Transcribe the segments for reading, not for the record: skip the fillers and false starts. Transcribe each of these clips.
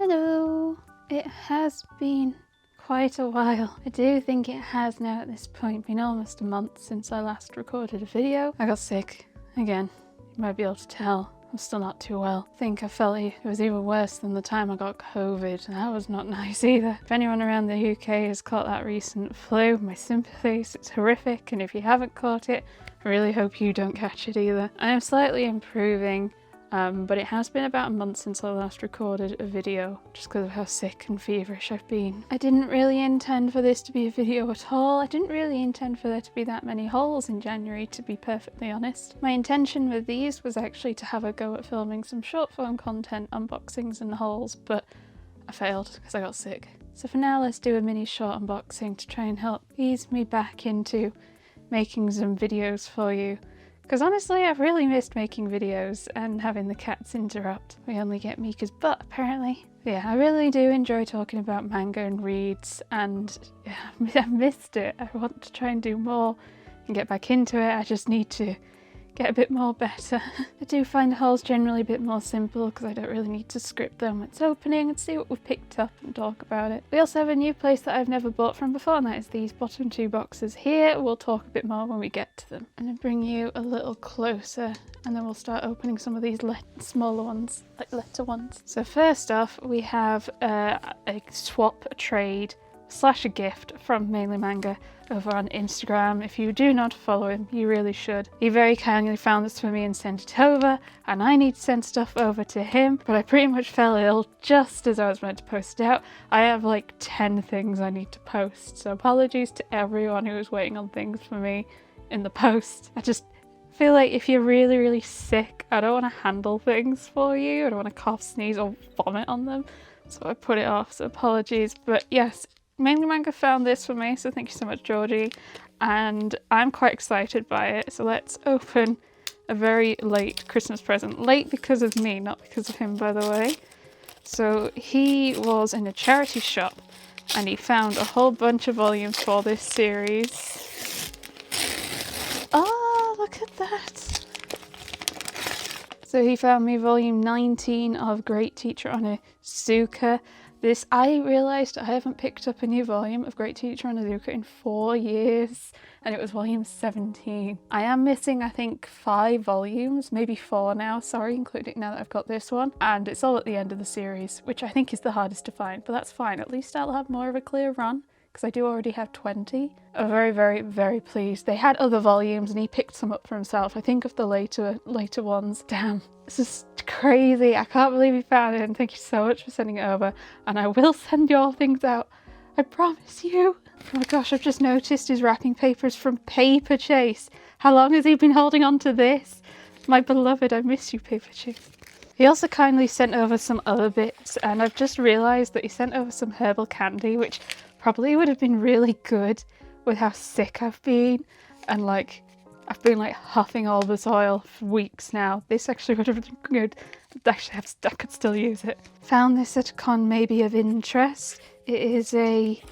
Hello! It has been quite a while. I do think it has now at this point been almost a month since I last recorded a video. I got sick again. You might be able to tell. I'm still not too well. I think I felt it was even worse than the time I got COVID, and that was not nice either. If anyone around the UK has caught that recent flu, my sympathies. It's horrific, and if you haven't caught it, I really hope you don't catch it either. I am slightly improving, but it has been about a month since I last recorded a video, just because of how sick and feverish I've been. I didn't really intend for this to be a video at all. I didn't really intend for there to be that many hauls in January, to be perfectly honest. My intention with these was actually to have a go at filming some short form content, unboxings and hauls, but I failed because I got sick. So for now, let's do a mini short unboxing to try and help ease me back into making some videos for you. Because honestly, I've really missed making videos and having the cats interrupt. We only get Mika's butt, apparently. Yeah, I really do enjoy talking about manga and reads, and yeah, I've missed it. I want to try and do more and get back into it. I just need to get a bit more better. I do find the hauls generally a bit more simple because I don't really need to script them when it's opening and see what we've picked up and talk about it. We also have a new place that I've never bought from before, and that is these bottom two boxes here. We'll talk a bit more when we get to them. I'm going to bring you a little closer and then we'll start opening some of these smaller ones, like letter ones. So first off, we have a swap, a trade / a gift from mainly Manga over on Instagram. If you do not follow him, you really should. He very kindly found this for me and sent it over, and I need to send stuff over to him, but I pretty much fell ill just as I was meant to post it out. I have like 10 things I need to post, so apologies to everyone who was waiting on things for me in the post. I just feel like if you're really sick, I don't want to handle things for you. I don't want to cough, sneeze or vomit on them, so I put it off, so apologies. But yes, mainly Manga found this for me, so thank you so much, Georgie, and I'm quite excited by it. So let's open a very late Christmas present. Late because of me, not because of him, by the way. So he was in a charity shop and he found a whole bunch of volumes for this series. Oh, look at that! So he found me volume 19 of Great Teacher Onizuka. This, I realised I haven't picked up a new volume of Great Teacher Onizuka in 4 years, and it was volume 17. I am missing, I think, 5 volumes, maybe 4 now, sorry, including now that I've got this one. And it's all at the end of the series, which I think is the hardest to find, but that's fine. At least I'll have more of a clear run, because I do already have 20. I'm very pleased. They had other volumes and he picked some up for himself. I think of the later ones. Damn, this is crazy. I can't believe he found it, and thank you so much for sending it over. And I will send your things out, I promise you. Oh my gosh, I've just noticed his wrapping paper is from Paper Chase. How long has he been holding on to this? My beloved, I miss you, Paper Chase. He also kindly sent over some other bits, and I've just realised that he sent over some herbal candy, which probably would have been really good with how sick I've been, and like I've been like huffing all this oil for weeks now. This actually would have been good. Actually, I could still use it. Found this at a con maybe of interest. It is a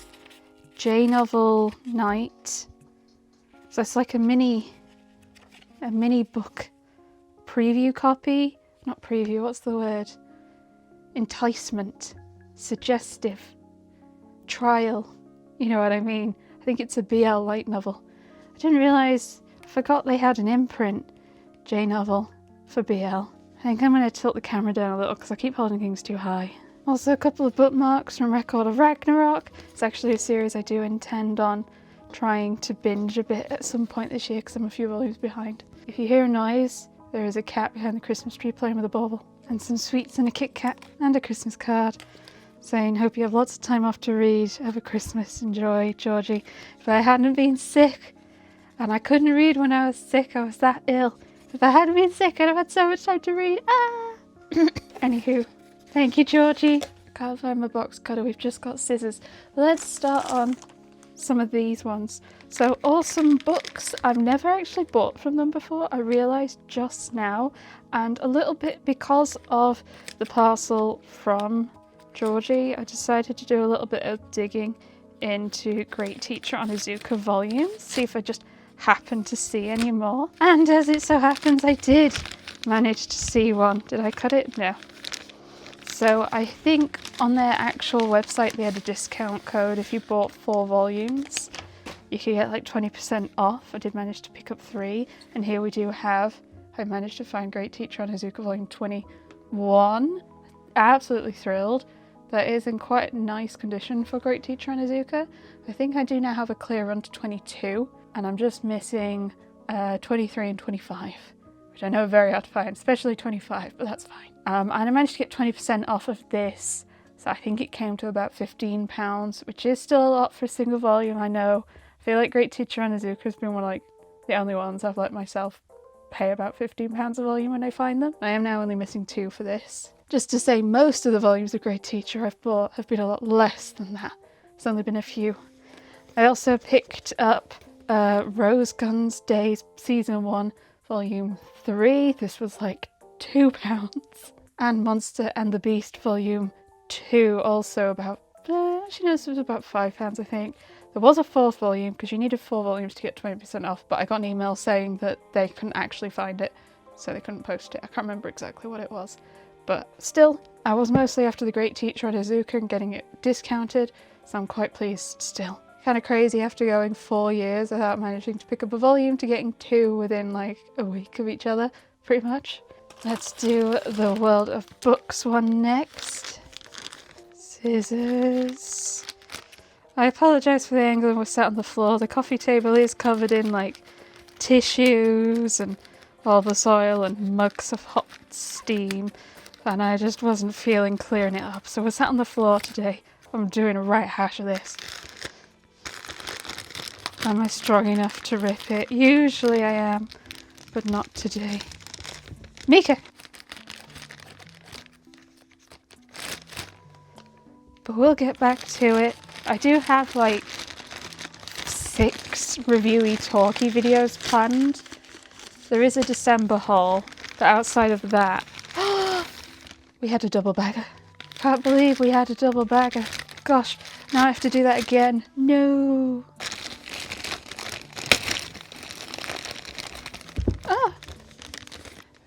J-novel night. So it's like a mini book preview copy. Not preview, what's the word? Enticement. Suggestive. Trial. You know what I mean? I think it's a BL light novel. I didn't realise, I forgot they had an imprint J-novel for BL. I think I'm going to tilt the camera down a little because I keep holding things too high. Also a couple of bookmarks from Record of Ragnarok. It's actually a series I do intend on trying to binge a bit at some point this year because I'm a few volumes behind. If you hear a noise, there is a cat behind the Christmas tree playing with a bauble, and some sweets and a Kit Kat and a Christmas card saying, hope you have lots of time off to read. Have a Christmas. Enjoy, Georgie. If I hadn't been sick, and I couldn't read when I was sick, I was that ill. If I hadn't been sick, I'd have had so much time to read. Ah! Anywho, thank you, Georgie. Can't find my box cutter. We've just got scissors. Let's start on some of these ones. So Awesome Books. I've never actually bought from them before. I realised just now, and a little bit because of the parcel from Georgie, I decided to do a little bit of digging into Great Teacher Onizuka volumes, see if I just happened to see any more. And as it so happens, I did manage to see one. Did I cut it? No. So I think on their actual website they had a discount code. If you bought 4 volumes, you could get like 20% off. I did manage to pick up 3, and here we do have, I managed to find Great Teacher Onizuka volume 21. Absolutely thrilled. That is in quite nice condition for Great Teacher Onizuka. I think I do now have a clear run to 22, and I'm just missing 23 and 25, which I know are very hard to find, especially 25, but that's fine. And I managed to get 20% off of this, so I think it came to about £15, which is still a lot for a single volume, I know. I feel like Great Teacher Onizuka has been one of like the only ones I've let myself pay about £15 a volume when I find them. I am now only missing 2 for this. Just to say, most of the volumes of Great Teacher I've bought have been a lot less than that. It's only been a few. I also picked up Rose Guns Days Season 1 Volume 3. This was like £2. And Monster and the Beast Volume 2, also about, actually no, this was about £5 I think. There was a 4th volume because you needed 4 volumes to get 20% off, but I got an email saying that they couldn't actually find it, so they couldn't post it. I can't remember exactly what it was. But still, I was mostly after the Great Teacher Onizuka and getting it discounted, so I'm quite pleased still. Kind of crazy after going 4 years without managing to pick up a volume to getting 2 within like a week of each other, pretty much. Let's do the World of Books one next. Scissors. I apologise for the angle we're sat on the floor. The coffee table is covered in like tissues and all the soil and mugs of hot steam, and I just wasn't feeling clearing it up. So we're sat on the floor today. I'm doing a right hash of this. Am I strong enough to rip it? Usually I am, but not today. Mika! But we'll get back to it. I do have like 6 reviewy talky videos planned. There is a December haul, but outside of that, we had a double bagger. Can't believe we had a double bagger. Gosh, now I have to do that again. No.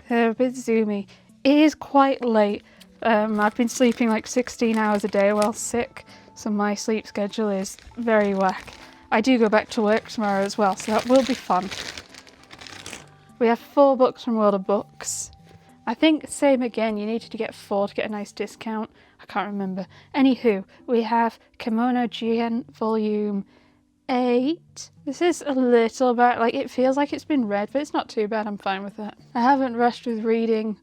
They're a bit zoomy. It is quite late. I've been sleeping like 16 hours a day while sick, so my sleep schedule is very whack. I do go back to work tomorrow as well, so that will be fun. We have 4 books from World of Books. I think same again, you needed to get 4 to get a nice discount. I can't remember. Anywho, we have Kimono Jien Volume 8. This is a little bit, like, it feels like it's been read, but it's not too bad. I'm fine with that. I haven't rushed with reading,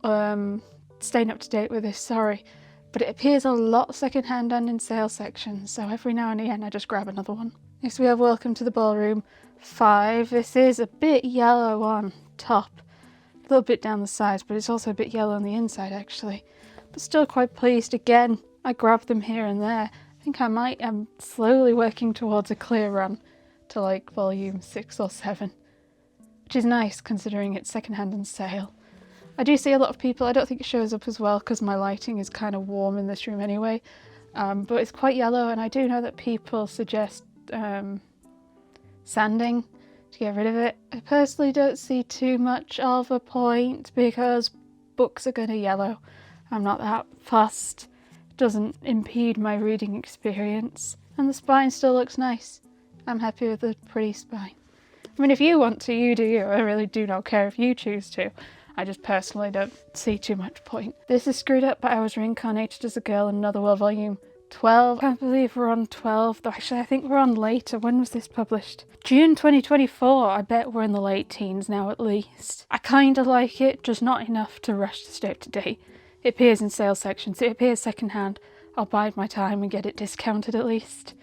staying up to date with this, sorry. But it appears a lot secondhand and in sale sections, so every now and again I just grab another one. Next we have Welcome to the Ballroom 5. This is a bit yellow on top, a little bit down the sides, but it's also a bit yellow on the inside actually. But still quite pleased. Again, I grab them here and there. I think I am slowly working towards a clear run to like volume 6 or 7, which is nice considering it's secondhand and sale. I do see a lot of people, I don't think it shows up as well because my lighting is kind of warm in this room anyway, but it's quite yellow, and I do know that people suggest sanding to get rid of it. I personally don't see too much of a point because books are going to yellow. I'm not that fussed. It doesn't impede my reading experience, and the spine still looks nice. I'm happy with the pretty spine. I mean, if you want to, you do you. I really do not care if you choose to. I just personally don't see too much point. This is Screwed Up, but I Was Reincarnated as a Girl in Another World Volume 12. I can't believe we're on 12, though actually I think we're on later. When was this published? June 2024. I bet we're in the late teens now at least. I kind of like it, just not enough to rush to stay up to date. It appears in sale sections, it appears secondhand. I'll bide my time and get it discounted at least.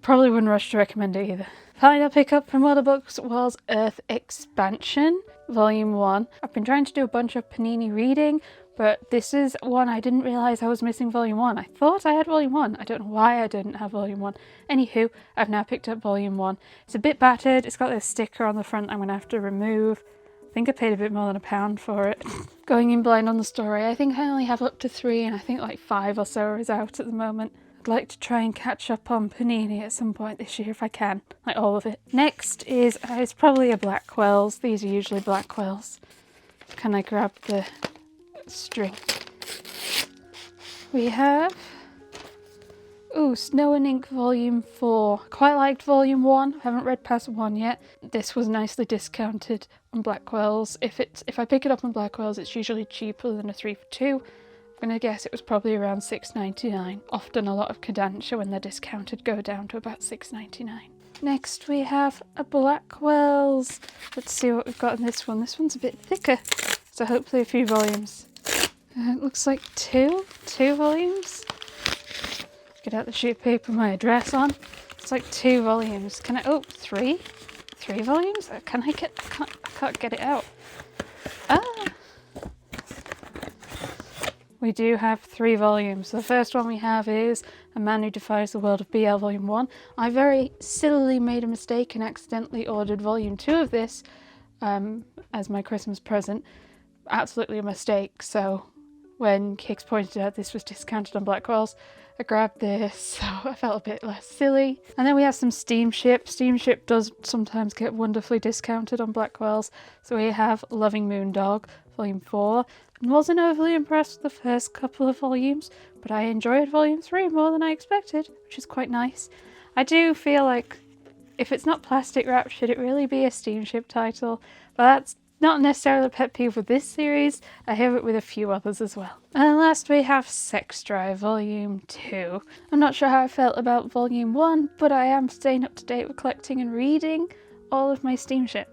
Probably wouldn't rush to recommend it either. Final pickup from World of Books was Earth Expansion, Volume 1. I've been trying to do a bunch of Panini reading, but this is one I didn't realise I was missing Volume 1. I thought I had Volume 1. I don't know why I didn't have Volume 1. Anywho, I've now picked up Volume 1. It's a bit battered. It's got this sticker on the front I'm going to have to remove. I think I paid a bit more than £1 for it. Going in blind on the story, I think I only have up to 3, and I think like 5 or so is out at the moment. I'd like to try and catch up on Panini at some point this year if I can, like all of it. Next is, it's probably a Blackwells. These are usually Blackwells. Can I grab the string? we have Snow and Ink Volume 4. Quite liked Volume 1. Haven't read past 1 yet. This was nicely discounted on Blackwells. If I pick it up on Blackwells, it's usually cheaper than a 3 for 2. I'm gonna guess it was probably around $6.99. Often a lot of Kodansha, when they're discounted, go down to about $6.99. Next we have a Blackwells. Let's see what we've got in this one. This one's a bit thicker, so hopefully a few volumes. It looks like two volumes. Get out the sheet of paper with my address on. It's like 2 volumes. Can I, 3? 3 volumes? I can't get it out. We do have 3 volumes. The first one we have is A Man Who Defies the World of BL Volume 1. I very sillily made a mistake and accidentally ordered Volume 2 of this as my Christmas present. Absolutely a mistake. So when Cakes pointed out this was discounted on Blackwells, I grabbed this, so I felt a bit less silly. And then we have some Steamship. Steamship does sometimes get wonderfully discounted on Blackwells. So we have Loving Moondog, Volume 4. I wasn't overly impressed with the first couple of volumes, but I enjoyed Volume 3 more than I expected, which is quite nice. I do feel like if it's not plastic wrap, should it really be a Steamship title? But that's not necessarily a pet peeve with this series. I have it with a few others as well. And last we have Sex Drive Volume 2. I'm not sure how I felt about Volume 1, but I am staying up to date with collecting and reading all of my Steamship.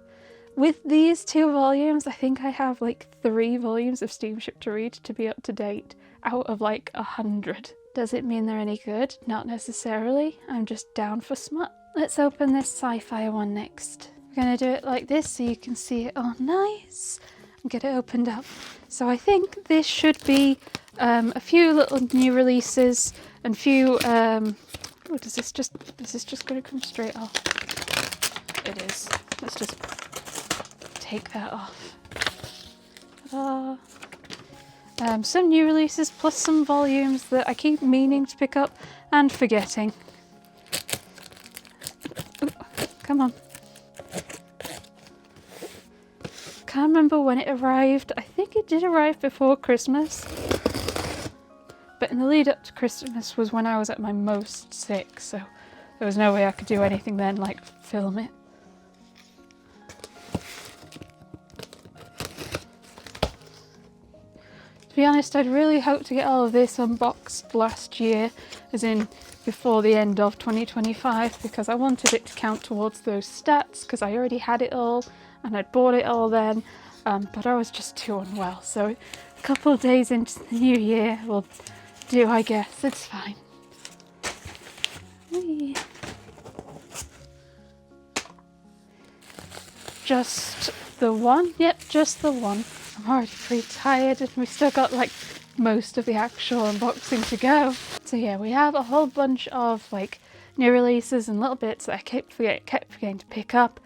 With these 2 volumes, I think I have like 3 volumes of Steamship to read to be up to date out of like 100. Does it mean they're any good? Not necessarily. I'm just down for smut. Let's open this sci-fi one next. We're going to do it like this so you can see it all nice and get it opened up. So I think this should be a few little new releases and few... is this just going to come straight off? It is. Let's just take that off. Some new releases plus some volumes that I keep meaning to pick up and forgetting. Ooh, come on. Can't remember when it arrived. I think it did arrive before Christmas. But in the lead up to Christmas was when I was at my most sick, so there was no way I could do anything then like film it. To be honest, I'd really hoped to get all of this unboxed last year, as in before the end of 2025, because I wanted it to count towards those stats, because I already had it all and I'd bought it all then, but I was just too unwell. So a couple of days into the new year will do, I guess. It's fine. Whee. Just the one? Yep, just the one. I'm already pretty tired and we've still got like most of the actual unboxing to go. So yeah, we have a whole bunch of like new releases and little bits that I kept forgetting to pick up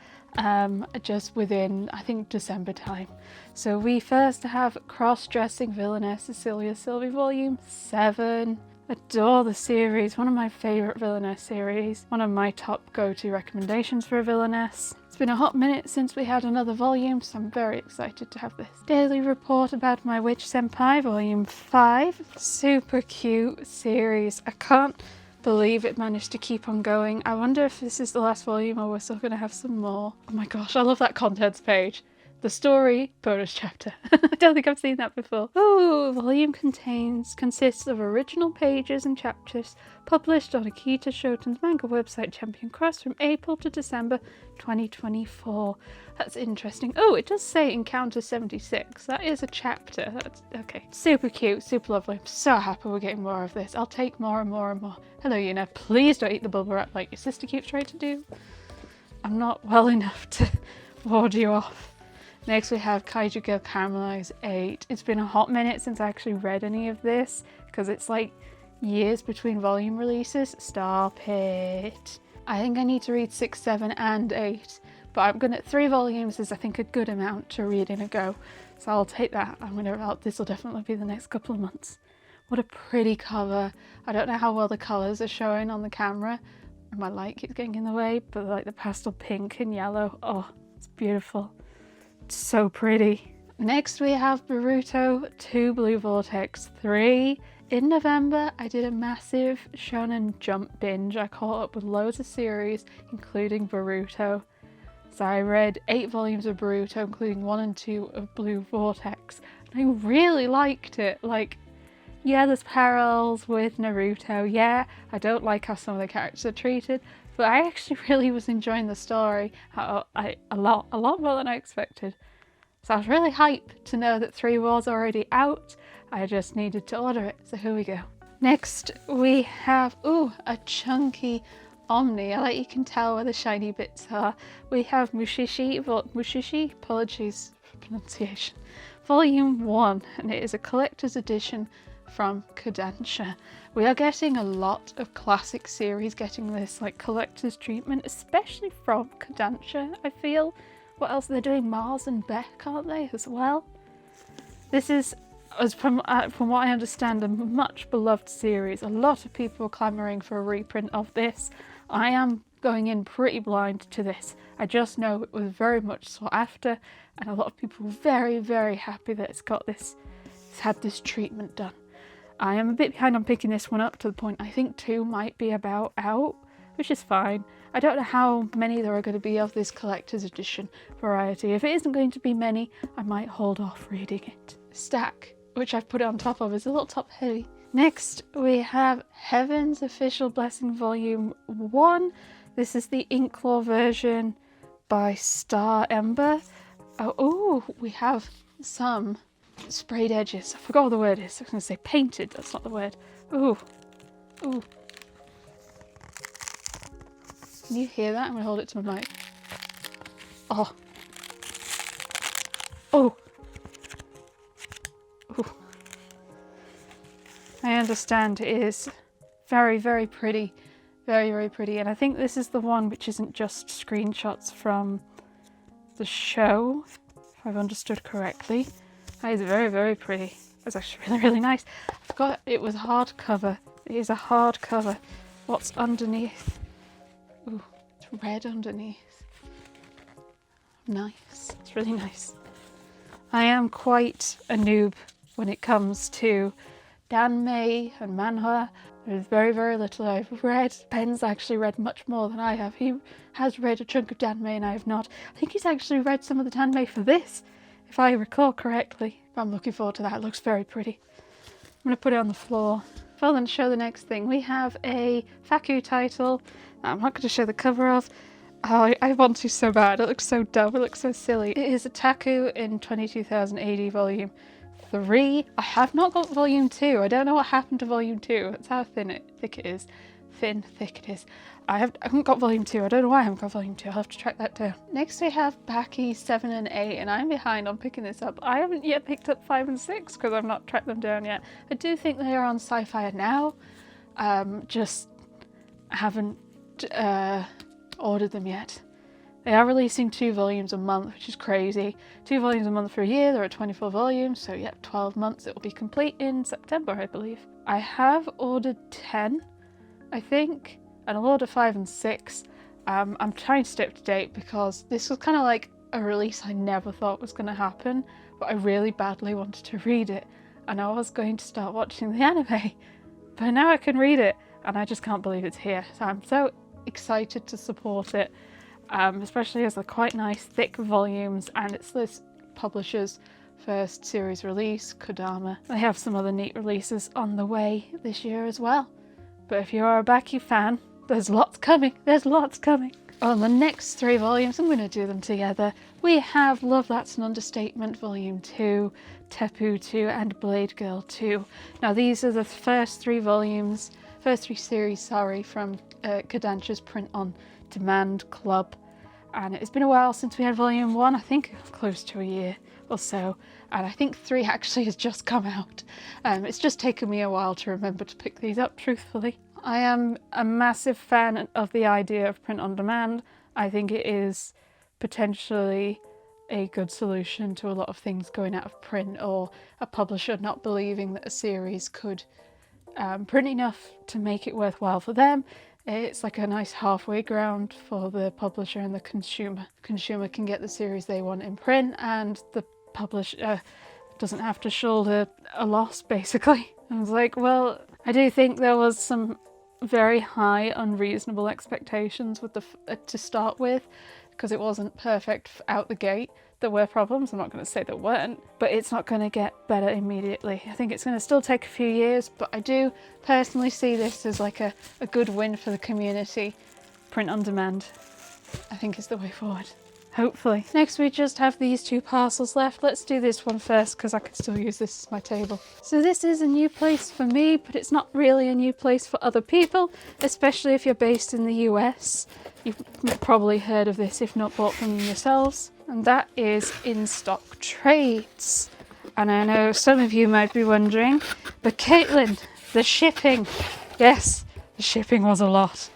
just within, I think, December time. So we first have Cross-Dressing Villainess Cecilia Sylvie Volume 7. Adore the series, one of my favourite Villainess series, one of my top go-to recommendations for a Villainess. It's been a hot minute since we had another volume, so I'm very excited to have this. Daily Report About My Witch Senpai Volume 5. Super cute series. I can't believe it managed to keep on going. I wonder if this is the last volume or we're still going to have some more. Oh my gosh, I love that contents page. The story, bonus chapter. I don't think I've seen that before. Oh, volume consists of original pages and chapters published on Akita Shoten's manga website Champion Cross from April to December 2024. That's interesting. Oh, it does say Encounter 76. That is a chapter. That's okay. Super cute, super lovely. I'm so happy we're getting more of this. I'll take more and more and more. Hello, Yuna. Please don't eat the bubble wrap like your sister keeps trying to do. I'm not well enough to ward you off. Next we have Kaiju Girl Caramelized 8. It's been a hot minute since I actually read any of this because it's like years between volume releases. Stop it. I think I need to read 6, 7 and 8, but I'm gonna, 3 volumes is I think a good amount to read in a go. So I'll take that. This will definitely be the next couple of months. What a pretty cover. I don't know how well the colours are showing on the camera. My light keeps getting in the way, but like the pastel pink and yellow, oh, it's beautiful. It's so pretty. Next we have Boruto 2 Blue Vortex 3. In November, I did a massive Shonen Jump binge. I caught up with loads of series, including Boruto. So I read 8 volumes of Boruto, including 1 and 2 of Blue Vortex. And I really liked it. Like, yeah, there's parallels with Naruto. Yeah, I don't like how some of the characters are treated, but I actually really was enjoying the story a lot more than I expected. So I was really hyped to know that 3 was already out. I just needed to order it, so here we go. Next we have, a chunky Omni. I like you can tell where the shiny bits are. We have Mushishi, apologies for pronunciation, Volume 1, and it is a collector's edition from Kodansha. We are getting a lot of classic series getting this like collector's treatment, especially from Kodansha, I feel. What else are they doing? Mars and Beck, aren't they, as well? This is, from what I understand, a much beloved series. A lot of people are clamouring for a reprint of this. I am going in pretty blind to this. I just know it was very much sought after, and a lot of people were very, very happy that it's had this treatment done. I am a bit behind on picking this one up, to the point I think 2 might be about out, which is fine. I don't know how many there are going to be of this collector's edition variety. If it isn't going to be many, I might hold off reading it. Stack, which I've put it on top of, is a little top heavy. Next we have Heaven's Official Blessing Volume 1. This is the Inklaw version by Star Ember. Oh, we have some sprayed edges. I forgot what the word is. I was going to say painted, that's not the word. Ooh. Can you hear that? I'm going to hold it to my mic. Oh. I understand it is very, very pretty. Very, very pretty. And I think this is the one which isn't just screenshots from the show, if I've understood correctly. That is very, very pretty. That's actually really, really nice. I forgot it was hardcover. It is a hardcover. What's underneath? Ooh, it's red underneath. Nice. It's really nice. I am quite a noob when it comes to Danmei and manhwa. There's very, very little I've read. Ben's actually read much more than I have. He has read a chunk of Danmei and I have not. I think he's actually read some of the Danmei for this, if I recall correctly. I'm looking forward to that. It looks very pretty. I'm going to put it on the floor. Well, then show the next thing. We have a Faku title that I'm not going to show the cover of. Oh, I want to so bad. It looks so dumb. It looks so silly. It is a Taku in 22,000 AD Volume 3. I have not got Volume 2. I don't know what happened to Volume 2. That's how thick it is. Thick it is. I haven't got Volume 2. I don't know why I haven't got Volume 2. I'll have to track that down. Next we have Baki 7 and 8, and I'm behind on picking this up. I haven't yet picked up 5 and 6 because I've not tracked them down yet. I do think they are on Sci-Fi now. Just haven't ordered them yet. They are releasing 2 volumes a month, which is crazy. 2 volumes a month for a year. There are 24 volumes, so yeah, 12 months. It will be complete in September, I believe. I have ordered 10, I think, and I'll order 5 and 6. I'm trying to stay up to date because this was kind of like a release I never thought was going to happen, but I really badly wanted to read it, and I was going to start watching the anime, but now I can read it, and I just can't believe it's here. So I'm so excited to support it, especially as they're quite nice, thick volumes, and it's this publisher's first series release, Kodama. They have some other neat releases on the way this year as well. But if you're a Baki fan, there's lots coming. There's lots coming. On the next 3 volumes, I'm going to do them together. We have Love That's an Understatement Volume 2, Tepu 2, and Blade Girl 2. Now these are the first 3 series, from Kodansha's print on demand club. And it's been a while since we had Volume 1, I think close to a year or so. And I think 3 actually has just come out. It's just taken me a while to remember to pick these up, truthfully. I am a massive fan of the idea of print on demand. I think it is potentially a good solution to a lot of things going out of print, or a publisher not believing that a series could print enough to make it worthwhile for them. It's like a nice halfway ground for the publisher and the consumer. Consumer can get the series they want in print, and the publisher doesn't have to shoulder a loss, basically. I was like, well, I do think there was some very high unreasonable expectations with to start with, because it wasn't perfect out the gate. There were problems, I'm not going to say there weren't, but it's not going to get better immediately. I think it's going to still take a few years, but I do personally see this as like a good win for the community. Print on demand, I think, is the way forward. Hopefully. Next we just have these 2 parcels left. Let's do this one first because I can still use this as my table. So this is a new place for me, but it's not really a new place for other people, especially if you're based in the US. You've probably heard of this if not bought from them yourselves. And that is InStock Trades. And I know some of you might be wondering, but Caitlin, the shipping. Yes, the shipping was a lot.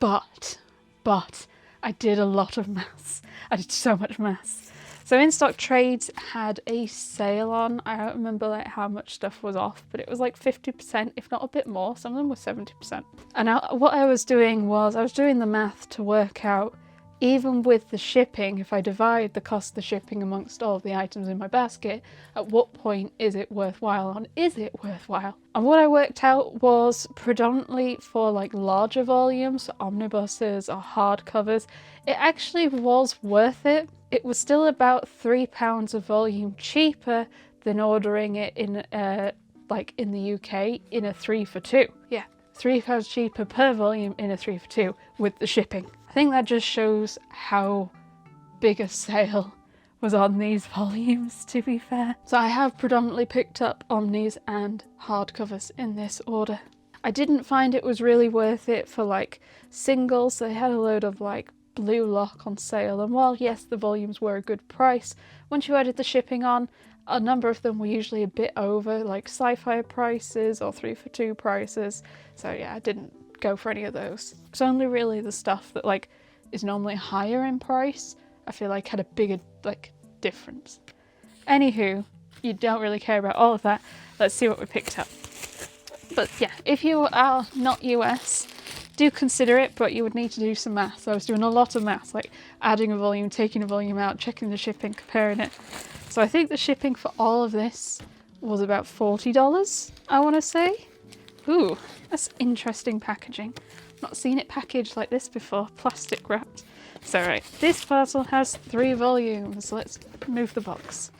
But I did a lot of maths. I did so much maths. So InStock Trades had a sale on. I don't remember like how much stuff was off, but it was like 50%, if not a bit more. Some of them were 70%. And what I was doing was I was doing the math to work out, even with the shipping, if I divide the cost of the shipping amongst all of the items in my basket, at what point is it worthwhile, and is it worthwhile? And what I worked out was predominantly for like larger volumes, omnibuses or hardcovers, it actually was worth it. It was still about £3 a volume cheaper than ordering it in like in the UK in a 3 for 2. Yeah, £3 cheaper per volume in a 3 for 2 with the shipping. I think that just shows how big a sale was on these volumes, to be fair. So I have predominantly picked up omnis and hardcovers in this order. I didn't find it was really worth it for like singles. They had a load of like Blue Lock on sale, and while yes, the volumes were a good price, once you added the shipping on, a number of them were usually a bit over like sci-fi prices or 3 for 2 prices. So yeah, I didn't go for any of those. It's only really the stuff that like is normally higher in price, I feel like had a bigger like difference. Anywho, you don't really care about all of that. Let's see what we picked up. But yeah, if you are not US, do consider it, but you would need to do some maths. I was doing a lot of maths, like adding a volume, taking a volume out, checking the shipping, comparing it. So I think the shipping for all of this was about $40, I want to say. Ooh, that's interesting packaging. Not seen it packaged like this before, plastic wrapped. So right, this parcel has 3 volumes. Let's move the box.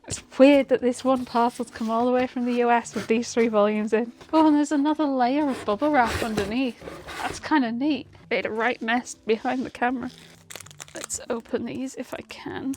It's weird that this one parcel's come all the way from the US with these 3 volumes in. Oh, and there's another layer of bubble wrap underneath. That's kind of neat. Made a right mess behind the camera. Let's open these if I can.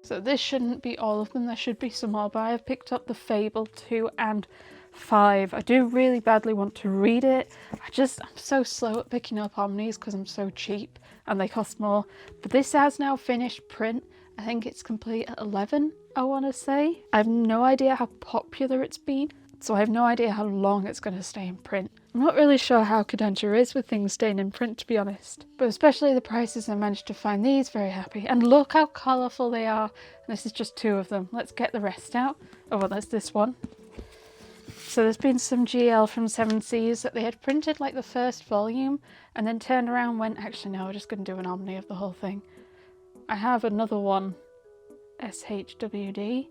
So this shouldn't be all of them, there should be some more, but I have picked up the Fable 2 and 5. I do really badly want to read it. I'm so slow at picking up omnis because I'm so cheap and they cost more. But this has now finished print. I think it's complete at 11, I want to say. I have no idea how popular it's been, so I have no idea how long it's going to stay in print. I'm not really sure how Caketinz is with things staying in print, to be honest. But especially the prices, I managed to find these, very happy. And look how colourful they are. And this is just 2 of them. Let's get the rest out. Oh, well, there's this one. So there's been some GL from 7 Seas that they had printed like the first volume and then turned around and went, actually no, we're just going to do an omni of the whole thing. I have another one, SHWD.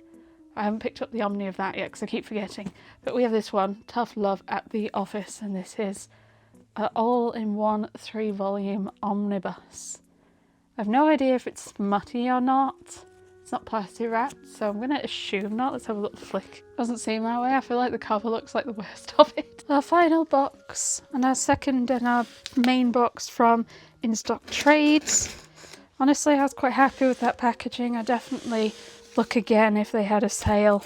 I haven't picked up the omni of that yet because I keep forgetting. But we have this one, Tough Love at the Office, and this is an all-in-one 3-volume omnibus. I have no idea if it's smutty or not. It's not plastic wrapped, so I'm going to assume not. Let's have a little flick. Doesn't seem that way. I feel like the cover looks like the worst of it. Our final box, and our second and our main box from InStock Trades. Honestly, I was quite happy with that packaging. I definitely look again if they had a sale,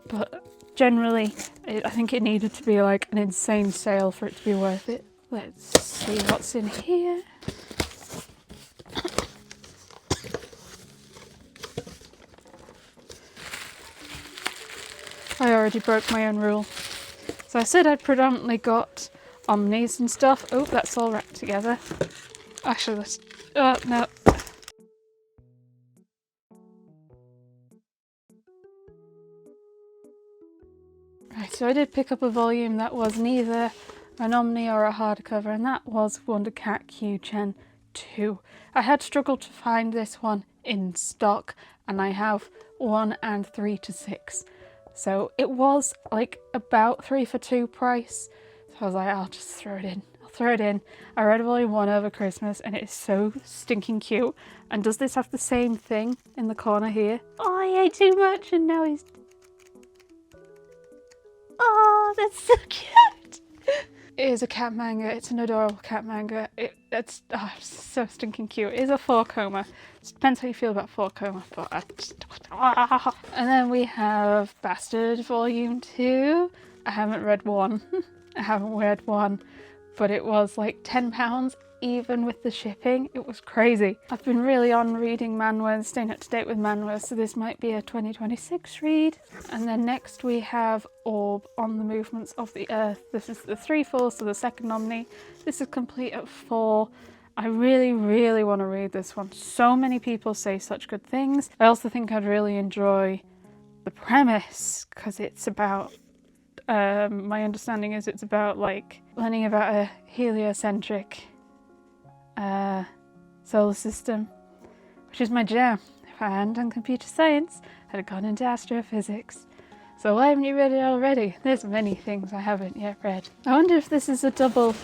but generally I think it needed to be like an insane sale for it to be worth it. Let's see what's in here. I already broke my own rule. So I said I'd predominantly got omnis and stuff. Oh, that's all wrapped together. Actually, let's... oh, no. Right, so I did pick up a volume that was neither an Omni or a hardcover, and that was Wonder Cat Q-Gen 2. I had struggled to find this one in stock, and I have 1 and 3 to 6. So it was like about 3 for 2 price. So I was like, I'll just throw it in. I'll throw it in. I read volume 1 over Christmas and it is so stinking cute. And does this have the same thing in the corner here? Oh, I ate too much and now he's... Oh, that's so cute. It is a cat manga. It's an adorable cat manga. It's so stinking cute. It is a 4-coma. It depends how you feel about 4-coma, but I just... And then we have Bastard Volume 2. I haven't read 1. I haven't read 1, but it was like £10 even with the shipping. It was crazy. I've been really on reading manhwa, staying up to date with manhwa, so this might be a 2026 read. And then next we have Orb on the Movements of the Earth. This is the 3/4, so the second Omni. This is complete at 4. I really, really want to read this one. So many people say such good things. I also think I'd really enjoy the premise, because it's about, my understanding is it's about like learning about a heliocentric solar system, which is my jam. If I hadn't done computer science, I'd have gone into astrophysics. So why haven't you read it already? There's many things I haven't yet read. I wonder if this is a double...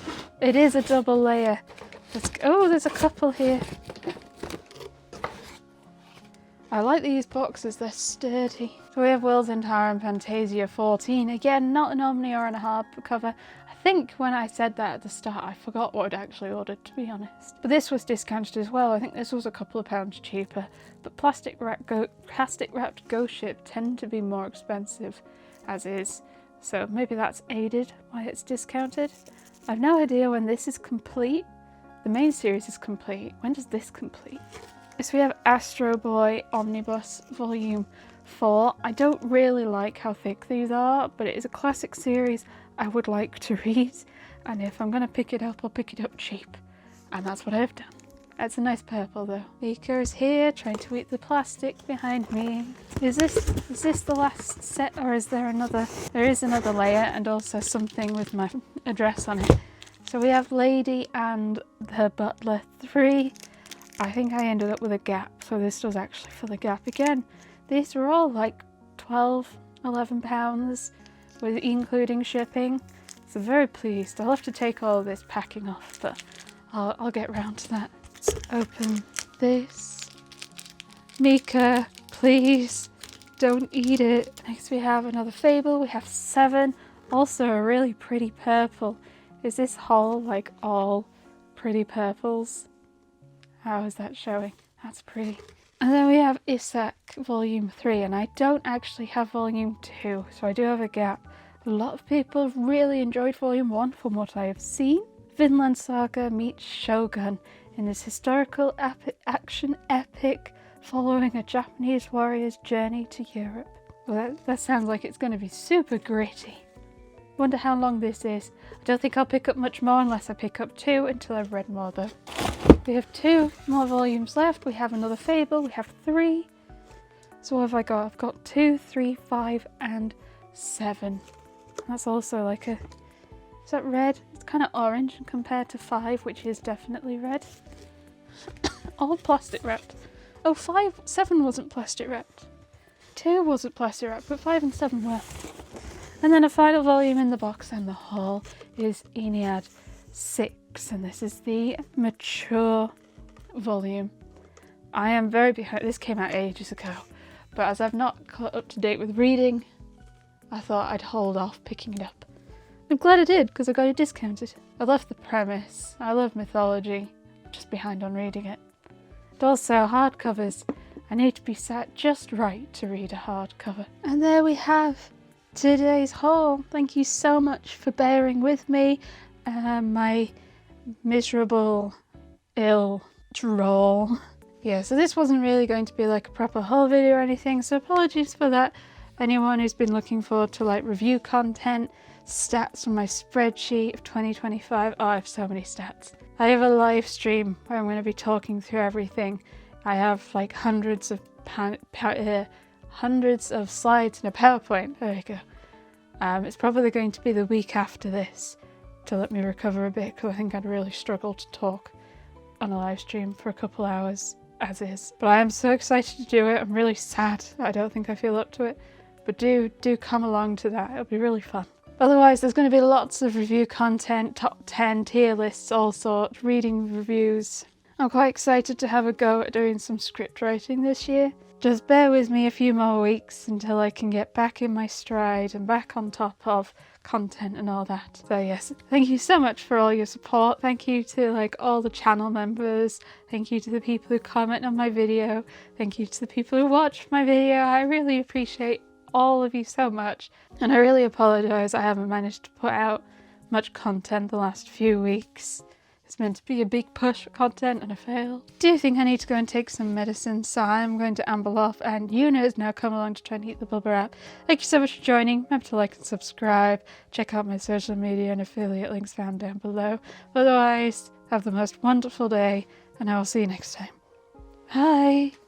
It is a double layer. There's a couple here. I like these boxes, they're sturdy. So we have Wills and Tara and Fantasia 14. Again, not an Omni or a hardcover. I think when I said that at the start, I forgot what I'd actually ordered, to be honest. But this was discounted as well. I think this was a couple of pounds cheaper. But plastic wrapped ghost ship tend to be more expensive as is. So maybe that's aided why it's discounted. I've no idea when this is complete. The main series is complete. When does this complete? So we have Astro Boy Omnibus Volume 4. I don't really like how thick these are, but it is a classic series I would like to read. And if I'm going to pick it up, I'll pick it up cheap. And that's what I've done. It's a nice purple though. Mika is here trying to eat the plastic behind me. Is this the last set, or is there another? There is another layer and also something with my address on it. So we have Lady and the Butler 3. I think I ended up with a gap, so this was actually for the gap again. These were all like £11, with including shipping. So very pleased. I'll have to take all of this packing off, but I'll get round to that. Let's open this. Mika, please don't eat it. Next we have another Fable. We have 7. Also a really pretty purple. Is this haul like all pretty purples? How is that showing? That's pretty. And then we have InStock Volume 3, and I don't actually have Volume 2, so I do have a gap. A lot of people have really enjoyed Volume 1 from what I have seen. Vinland Saga meets Shogun in this historical action epic following a Japanese warrior's journey to Europe. Well, that sounds like it's going to be super gritty. Wonder how long this is. I don't think I'll pick up much more unless I pick up 2 until I've read more though. We have 2 more volumes left. We have another Fable. We have 3. So what have I got? I've got 2, 3, 5 and 7. That's also like a... Is that red? It's kind of orange compared to 5, which is definitely red. All plastic wrapped. Oh, 7 wasn't plastic wrapped. 2 wasn't plastic wrapped, but 5 and 7 were. And then a final volume in the box, and the haul is Aeneid 6, and this is the mature volume. I am very behind. This came out ages ago, but as I've not caught up to date with reading, I thought I'd hold off picking it up. I'm glad I did, because I got it discounted. I love the premise. I love mythology. I'm just behind on reading it. And also hardcovers. I need to be sat just right to read a hardcover. And there we have today's haul. Thank you so much for bearing with me. My miserable, ill drawl. Yeah, so this wasn't really going to be like a proper haul video or anything, so apologies for that. Anyone who's been looking forward to like review content, stats from my spreadsheet of 2025. Oh, I have so many stats. I have a live stream where I'm going to be talking through everything. I have like hundreds of slides in a PowerPoint. There we go. It's probably going to be the week after this to let me recover a bit, because I think I'd really struggle to talk on a live stream for a couple hours as is. But I am so excited to do it. I'm really sad I don't think I feel up to it, but do come along to that. It'll be really fun. Otherwise, there's going to be lots of review content, top 10 tier lists, all sorts, reading reviews. I'm quite excited to have a go at doing some script writing this year. Just bear with me a few more weeks until I can get back in my stride and back on top of content and all that. So yes, thank you so much for all your support. Thank you to like all the channel members. Thank you to the people who comment on my video. Thank you to the people who watch my video. I really appreciate all of you so much. And I really apologise I haven't managed to put out much content the last few weeks. It's meant to be a big push for content and I failed. I do think I need to go and take some medicine, so I'm going to amble off, and Yuna has now come along to try and eat the blubber app. Thank you so much for joining. Remember to like and subscribe. Check out my social media and affiliate links found down below. Otherwise, have the most wonderful day and I will see you next time. Bye!